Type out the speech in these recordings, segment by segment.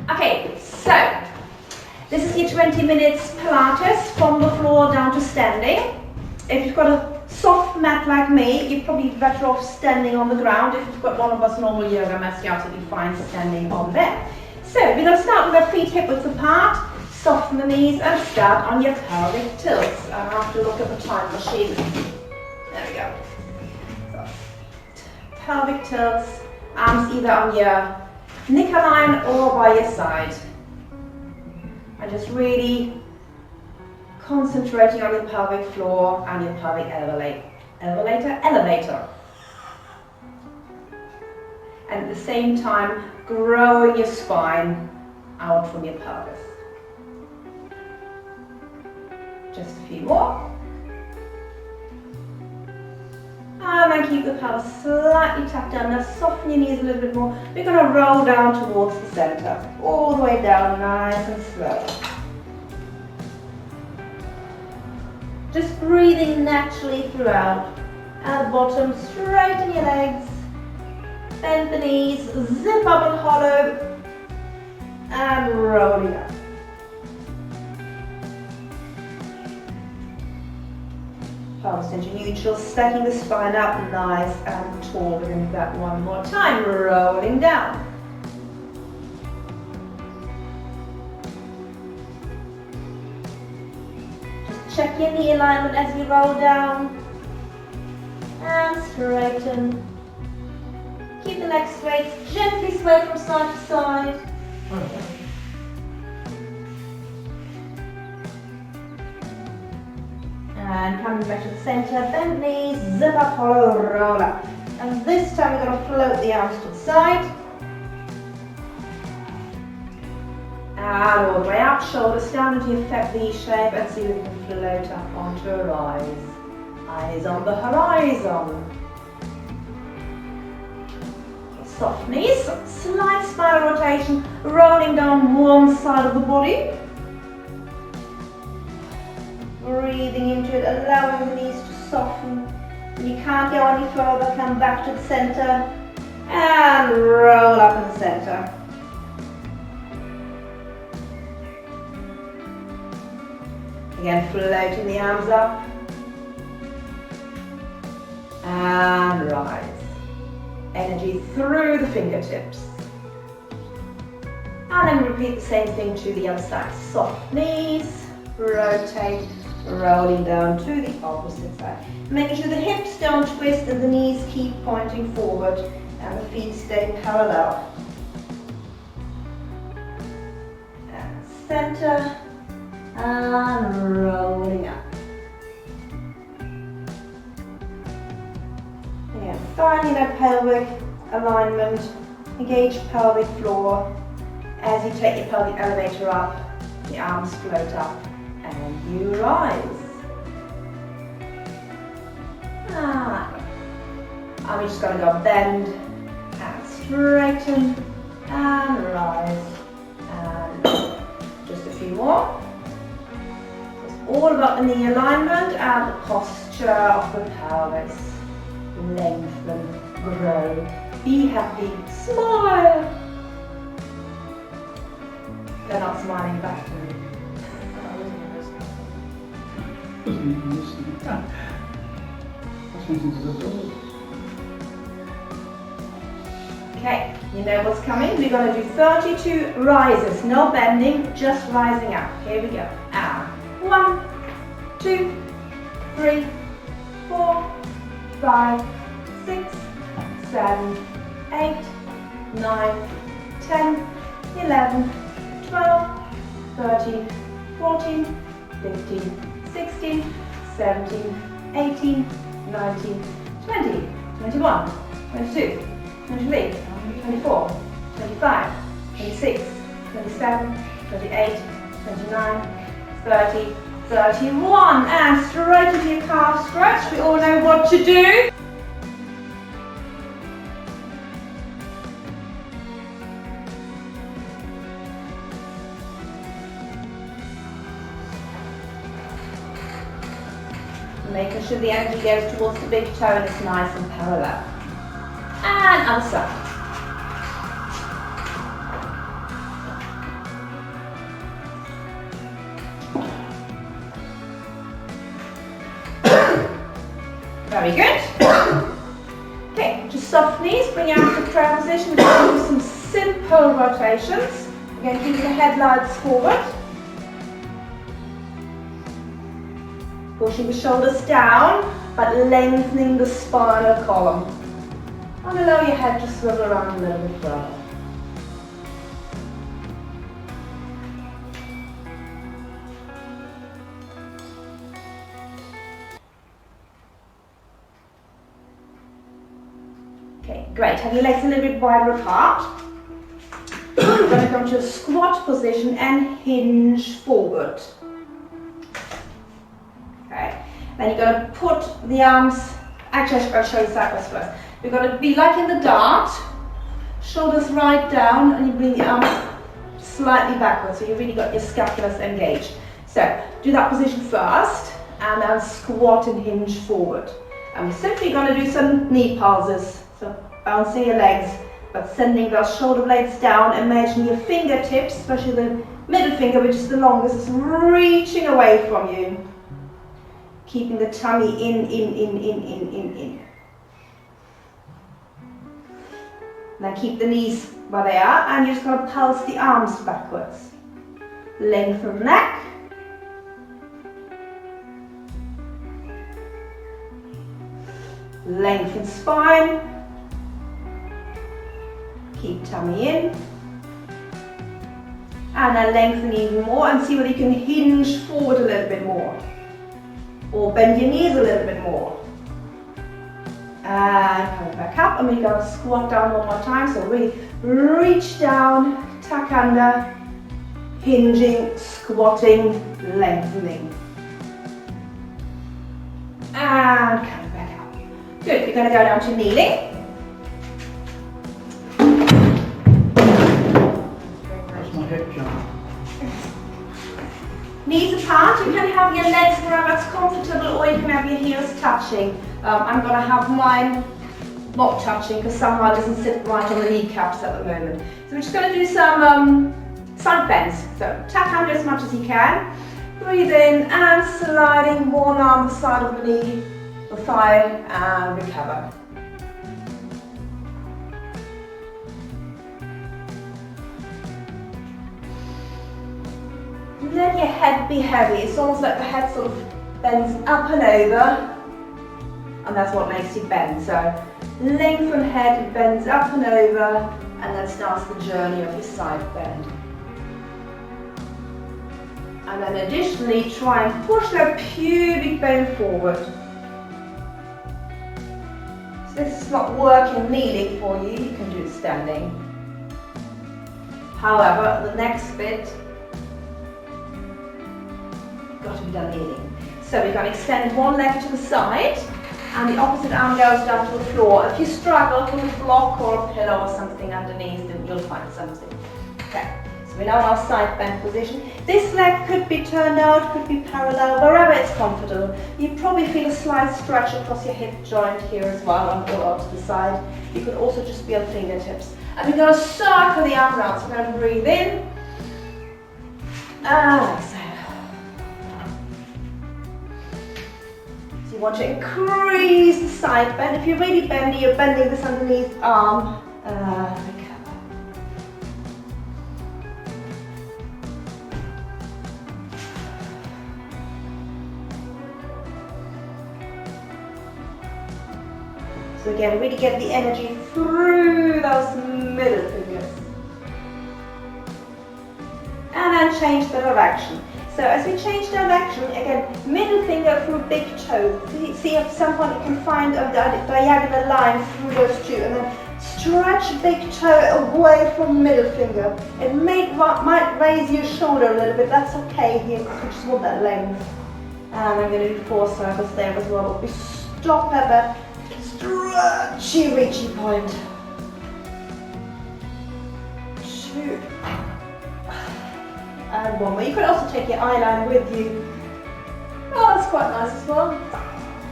Okay, so this is your 20 minutes Pilates from the floor down to standing. If you've got a soft mat like me, you're probably better off standing on the ground. If you've got one of us normal yoga mats, you're absolutely fine standing on there. So we're going to start with our feet hip width apart, soften the knees and start on your pelvic tilts. I have to look at the time machine. There we go. So, pelvic tilts, arms either on your knicker line or by your side. And just really concentrating on your pelvic floor and your pelvic elevator. And at the same time, growing your spine out from your pelvis. Just a few more. And then keep the pelvis slightly tucked down. Now soften your knees a little bit more. We're going to roll down towards the center. All the way down, nice and slow. Just breathing naturally throughout. At the bottom, straighten your legs. Bend the knees, zip up and hollow. And rolling up. Pelvis into neutral, stacking the spine up nice and tall. We're going to do that one more time, rolling down. Just check your knee alignment as you roll down. And straighten. Keep the legs straight, gently sway from side to side. And coming back to the center, bend knees, zip up, hollow, roll up. And this time we're going to float the arms to the side. And all the way up, shoulders down into your fat V shape, and see if we can float up onto a rise. Eyes on the horizon. Soft knees, slight spinal rotation, rolling down one side of the body. Breathing into it, allowing the knees to soften. When you can't go any further, come back to the center and roll up in the center. Again, floating the arms up and rise. Energy through the fingertips. And then repeat the same thing to the other side. Soft knees, rotate, rolling down to the opposite side. Making sure the hips don't twist and the knees keep pointing forward and the feet stay parallel. And center and rolling up. Again, finding that pelvic alignment, engage pelvic floor. As you take your pelvic elevator up, the arms float up. And you rise. And we just got to go bend and straighten and rise. And just a few more. It's all about the knee alignment and the posture of the pelvis. Lengthen, grow, be happy, smile. They're not smiling back to me. Okay, you know what's coming. We're going to do 32 rises, no bending, just rising up. Here we go. And 1, 2, 3, 4, 5, 6, 7, 8, 9, 10, 11, 12, 13, 14, 15, 16, 17, 18, 19, 20, 21, 22, 23, 24, 25, 26, 27, 28, 29, 30, 31. And straight into your calf stretch. We all know what to do. Making sure the energy goes towards the big toe and it's nice and parallel. And other side. Very good. Okay, just soft knees, bring your arms to prayer position. We're going to do some simple rotations. Again, keep the headlights forward. Pushing the shoulders down, but lengthening the spinal column. And allow your head to swivel around a little bit further. Okay, great. Have your legs a little bit wider apart. We're going to come to a squat position and hinge forward. Okay, then you're going to put the arms, actually I'll show you sideways first. You're going to be like in the dart, shoulders right down, and you bring the arms slightly backwards, so you've really got your scapulas engaged. So, do that position first, and then squat and hinge forward. And we're simply going to do some knee pulses. So bouncing your legs, but sending those shoulder blades down. Imagine your fingertips, especially the middle finger, which is the longest, is reaching away from you. Keeping the tummy in. Now keep the knees where they are, and you're just going to pulse the arms backwards. Lengthen the neck. Lengthen spine. Keep tummy in. And then lengthen even more, and see whether you can hinge forward a little bit more. Or bend your knees a little bit more. And come back up, and we're going to squat down one more time. So really reach down, tuck under, hinging, squatting, lengthening. And come back up. Good, you're going to go down to kneeling. That's my hip jump. Knees apart, you can have your legs wherever it's comfortable, or you can have your heels touching. I'm going to have mine not touching because somehow it doesn't sit right on the kneecaps at the moment. So we're just going to do some side bends. So tuck under as much as you can. Breathe in and sliding one arm the side of the knee, the thigh, and recover. Let your head be heavy. It's almost like the head sort of bends up and over, and that's what makes you bend. So lengthen head, it bends up and over, and then starts the journey of your side bend. And then additionally, try and push that pubic bone forward. So this is not working kneeling for you, you can do it standing. However, the next bit got to be done kneeling. So we're going to extend one leg to the side, and the opposite arm goes down to the floor. If you struggle with a block or a pillow or something underneath, then you'll find something. Okay, so we're now in our side bend position. This leg could be turned out, could be parallel, wherever it's comfortable. You probably feel a slight stretch across your hip joint here as well, or to the side. You could also just be on fingertips. And we're going to circle the arm around. So we're going to breathe in, and exhale. You want to increase the side bend. If you're really bendy, you're bending this underneath arm. Recover. So again, really get the energy through those middle fingers. And then change the direction. So as we change direction, again, middle finger through big toe. See if at some point you can find a diagonal line through those two, and then stretch big toe away from middle finger. It might raise your shoulder a little bit, that's okay here, because we just want that length. And I'm going to do 4 circles there as well, but we stop at that stretchy, reachy point. 2. And 1 more. You could also take your eyeliner with you. Oh, that's quite nice as well.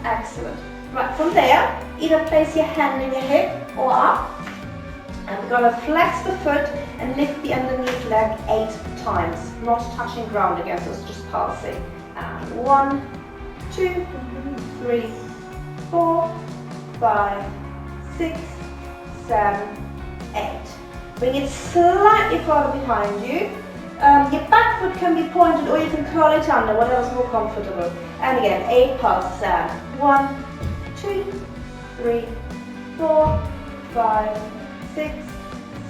Excellent. Right, from there, either place your hand in your hip or up. And we're going to flex the foot and lift the underneath leg 8 times. Not touching ground again, so it's just pulsing. And 1, 2, 3, 4, 5, 6, 7, 8. Bring it slightly further behind you. Your back foot can be pointed or you can curl it under, whatever's more comfortable. And again, 8 pulses. 1, 2, 3, 4, 5, 6,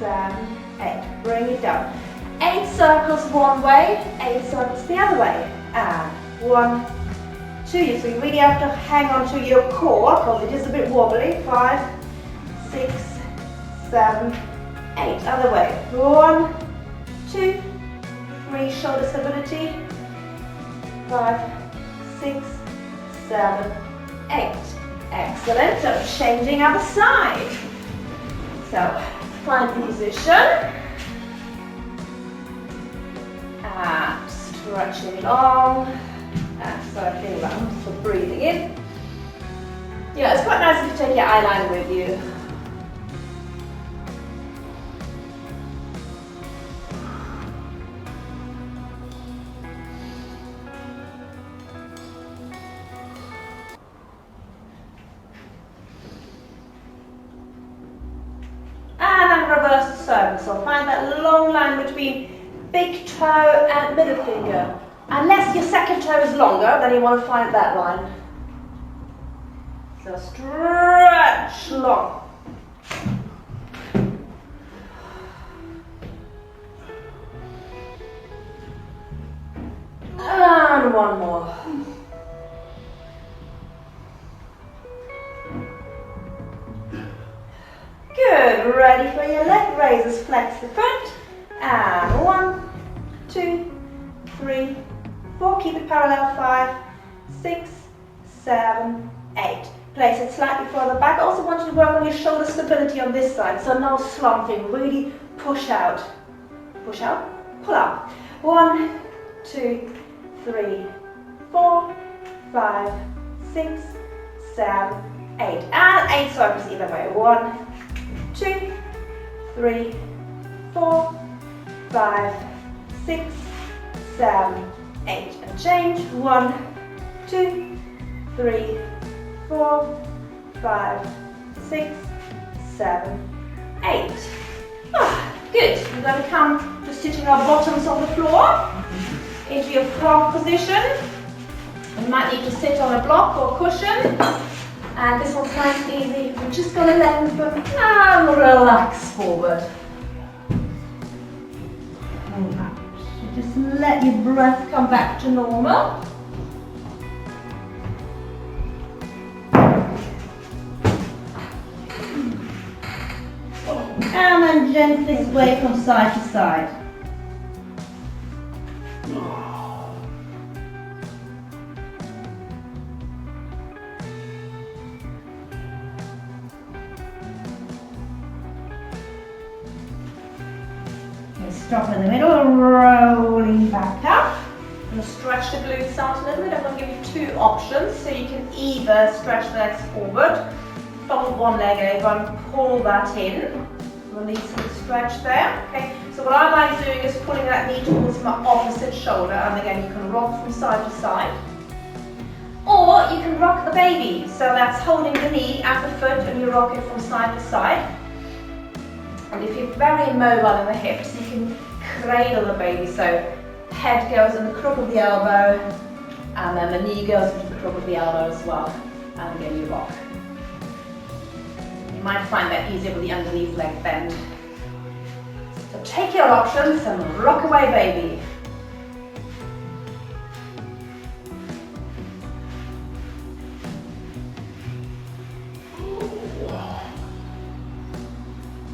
7, 8. Bring it down. 8 circles one way, 8 circles the other way. And 1, 2, so you really have to hang on to your core because it is a bit wobbly. 5, 6, 7, 8. Other way. 1, 2, 3, shoulder stability. 5, 6, 7, 8. Excellent. So changing other side. So find position. And stretching long. And circling round for breathing in. Yeah, it's quite nice if you take your eyeliner with you. And then reverse the circle. So find that long line between big toe and middle finger. Unless your second toe is longer, then you want to find that line. So stretch long. And one more. Good. Ready for your leg raises. Flex the foot. And 1, 2, 3, 4, keep it parallel, 5, 6, 7, 8. Place it slightly further back. I also want you to work on your shoulder stability on this side, so no slumping, really push out, pull up. 1, 2, 3, 4, 5, 6, 7, 8. And 8 circles either way. 1, 2, 3, 4, 5, 6, 7, 8. And change. 1, 2, 3, 4, 5, 6, 7, 8. Good. We're going to come to stitching our bottoms on the floor into your frog position. You might need to sit on a block or cushion. And this one's nice and easy. We're just going to lengthen and relax forward. Relax. Just let your breath come back to normal. And then gently sway from side to side. Okay, stop in the middle, rolling back up. I'm going to stretch the glutes out a little bit. I'm going to give you 2 options, so you can either stretch the legs forward, fold one leg over and pull that in. Release and stretch there. Okay, so what I like doing is pulling that knee towards my opposite shoulder, and again you can rock from side to side. Or you can rock the baby, so that's holding the knee at the foot and you rock it from side to side. And if you're very immobile in the hips, you can cradle the baby, so the head goes in the crook of the elbow and then the knee goes into the crook of the elbow as well, and again you rock. You might find that easier with the underneath leg bend. So take your options and rock away, baby.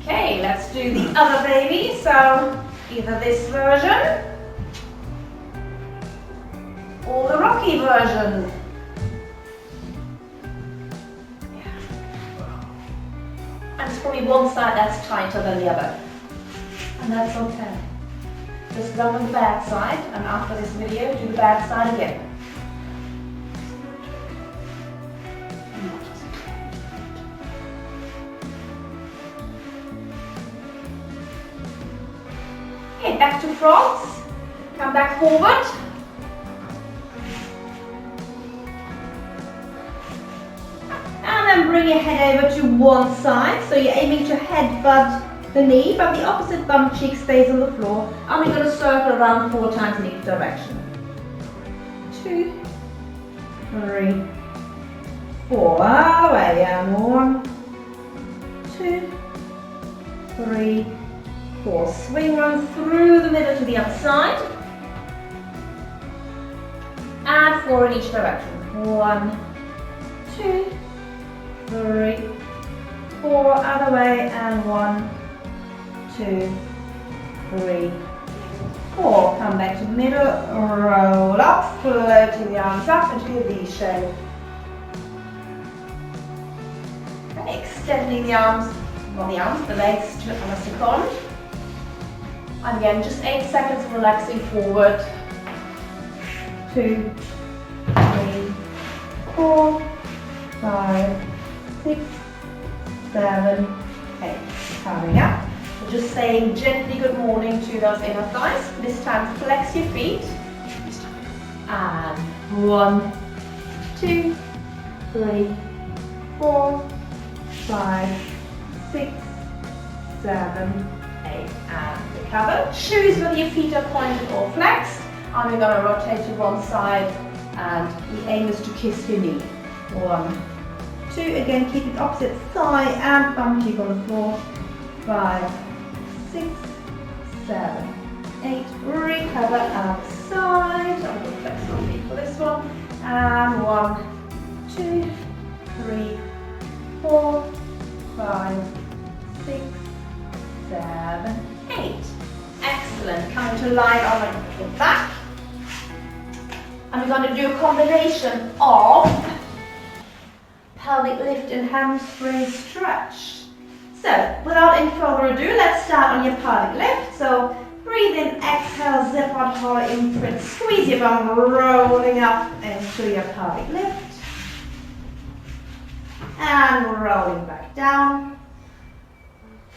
Okay, let's do the other baby. So either this version or the rocky version. And it's probably one side that's tighter than the other. And that's okay. Just go on the bad side, and after this video, do the bad side again. Okay, back to frogs. Come back forward. bring your head over to one side. So you're aiming to headbutt the knee, but the opposite bum cheek stays on the floor. And we're going to circle around 4 times in each direction. 2, 3, 4. Away. And 1, 2, 3, 4. Swing one through the middle to the other side. And 4 in each direction. 1, 2, 3, 4. Other way. And 1, 2, 3, 4. Come back to the middle. Roll up, floating the arms up into a V shape. Extending the arms, the legs to a second. And again, just 8 seconds relaxing forward. 2, 3, 4, 5, 6, 7, 8. Coming up. We're just saying gently good morning to those inner thighs. This time flex your feet. And 1, 2, 3, 4, 5, 6, 7, 8. And recover. Choose whether your feet are pointed or flexed. And we're going to rotate to one side. And the aim is to kiss your knee. 1, 2. Again, keep it opposite thigh and bum cheek on the floor. 5, 6, 7, 8. Recover outside. I'm going to flex my feet for this one. And 1, 2, 3, 4, 5, 6, 7, 8. Excellent. Coming to lie on your back. And we're going to do a combination of pelvic lift and hamstring stretch. So, without any further ado, let's start on your pelvic lift. So, breathe in, exhale, zip out, hollow imprint, squeeze your bum, rolling up into your pelvic lift. And rolling back down.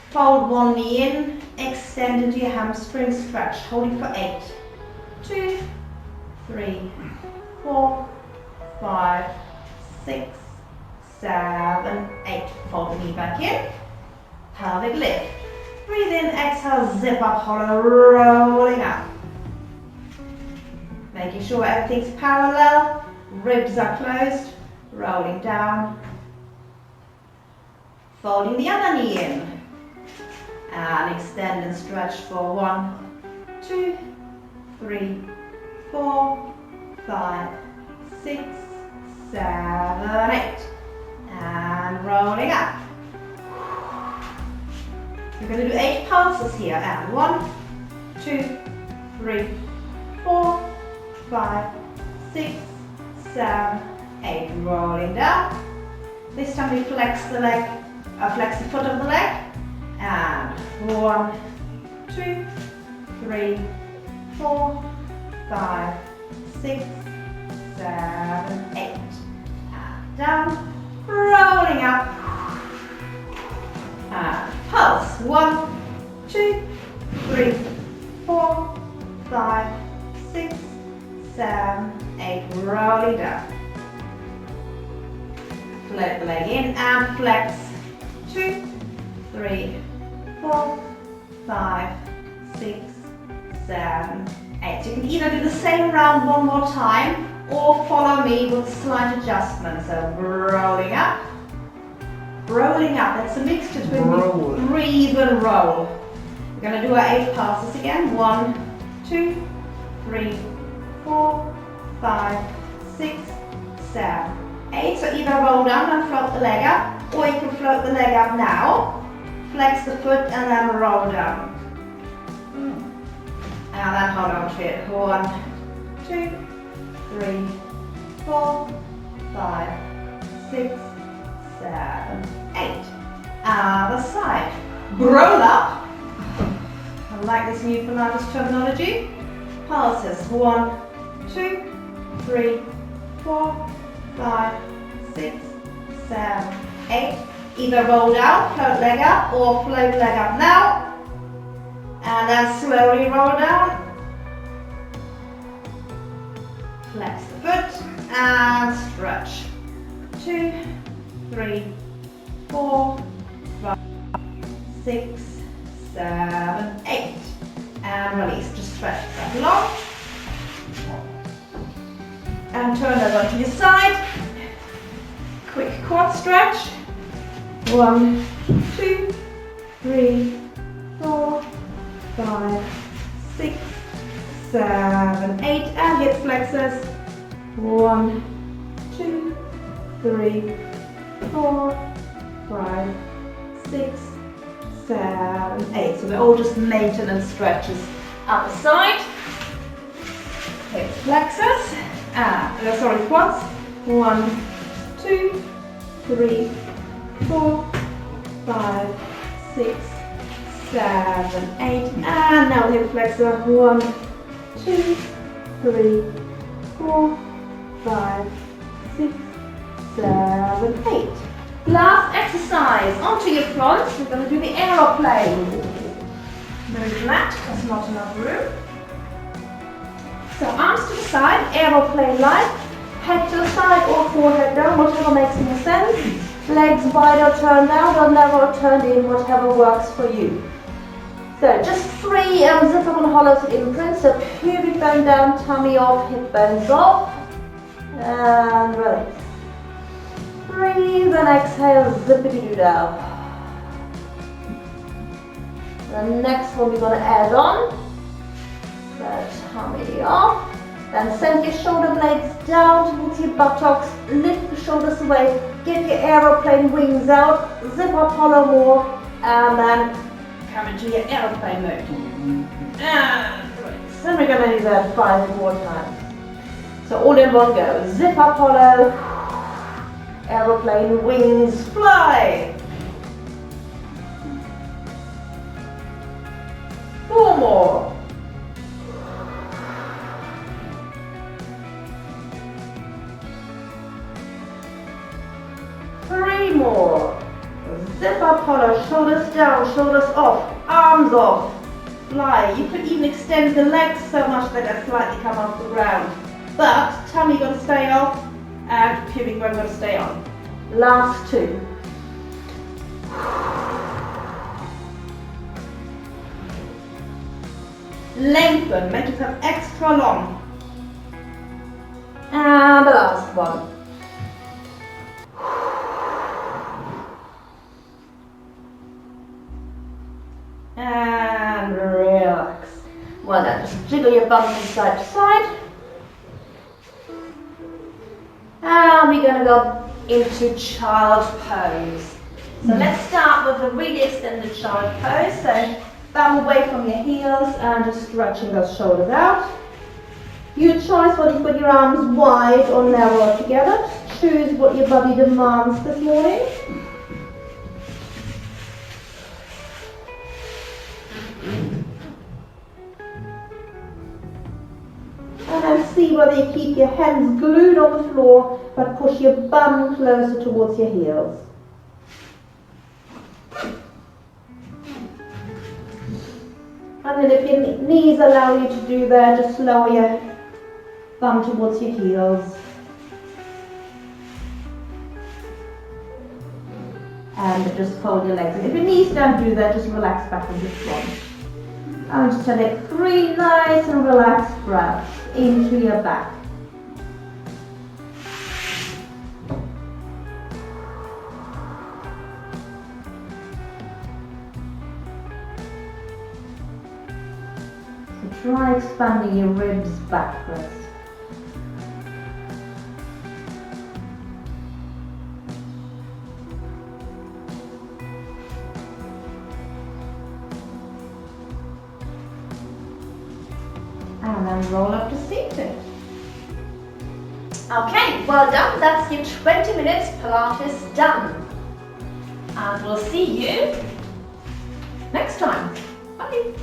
Fold one knee in, extend into your hamstring stretch, holding for 8. 2, 3, 4, 5, 6, 7, 8. Fold the knee back in. Pelvic lift. Breathe in, exhale, zip up, hollow, rolling up. Making sure everything's parallel, ribs are closed, rolling down. Folding the other knee in. And extend and stretch for 1, 2, 3, 4, 5, 6, 7, 8. And rolling up. We're going to do 8 pulses here. And 1, 2, 3, 4, 5, 6, 7, 8. Rolling down. This time we flex the leg, flex the foot of the leg. And 1, 2, 3, 4, 5, 6, 7, 8. And down, rolling up. And pulse. 1, 2, 3, 4, 5, 6, 7, 8. Rolling down. Float the leg in and flex. 2, 3, 4, 5, 6, 7, 8. You can either do the same round one more time or follow me with slight adjustments. So rolling up, that's a mix between breathe and roll. We're going to do our 8 pulses again. 1, 2, 3, 4, 5, 6, 7, 8. So either roll down and float the leg up, or you can float the leg up now. Flex the foot and then roll down. And then hold on to it. 1, 2, 3, 4, 5, 6, 7, 8. Other side. Roll up. I like this new Pilates terminology. Pulses. 1, 2, 3, 4, 5, 6, 7, 8. Either roll down, float leg up, or float leg up now. And then slowly roll down. Flex the foot and stretch. 2, 3, 4, 5, 6, 7, 8. And release. Just stretch that long. And turn over to your side. Quick quad stretch. 1, 2, 3, 4, 5, 6, 7, 8. And hip flexors. 1, 2, 3, 4, 5, 6, 7, 8. So they're all just maintenance stretches up the side. Hip flexors. Sorry, quads. 1, 2, 3, 4, 5, 6, 7, 8. And now hip flexor. 1, 2, 3, 4, 5, 6, 7, 8. Last exercise. Onto your front. We're going to do the aeroplane. Very flat, because not enough room. So arms to the side, aeroplane like. Head to the side or forehead down, whatever makes more sense. Legs wide or turned out or narrow or turned in, whatever works for you. So just 3 zip up and hollows imprints. So pubic bone down, tummy off, hip bones off. And release. Breathe and exhale, zippity-doo down. The next one we're going to add on. So tummy off. Then send your shoulder blades down towards your buttocks. Lift the shoulders away. Get your aeroplane wings out. Zip up hollow more. And then come into your aeroplane mode. And release. Then we're going to do that 5 more times. So all in one go. Zip up hollow. Aeroplane wings fly. 4 more. 3 more. Zip up hollow, shoulders down, shoulders off, arms off. Fly. You could even extend the legs so much that they slightly come off the ground. But tummy got to stay off and pubic bone got to stay on. Last 2. Lengthen, make yourself extra long. And the last one. And relax. Well done. Just jiggle your bum from side to side. And we're going to go into child pose. So let's start with a really extended child pose. So thumb away from your heels and just stretching those shoulders out. Your choice whether you put your arms wide or narrow together. Choose what your body demands this morning. And then see whether you keep your hands glued on the floor but push your bum closer towards your heels. And then if your knees allow you to do that, just lower your bum towards your heels. And just fold your legs. If your knees don't do that, just relax back on the front. And just take 3 nice and relaxed breaths into your back. So try expanding your ribs backwards. And then roll up to seated. Okay, well done. That's your 20 minutes Pilates done. And we'll see you next time. Bye.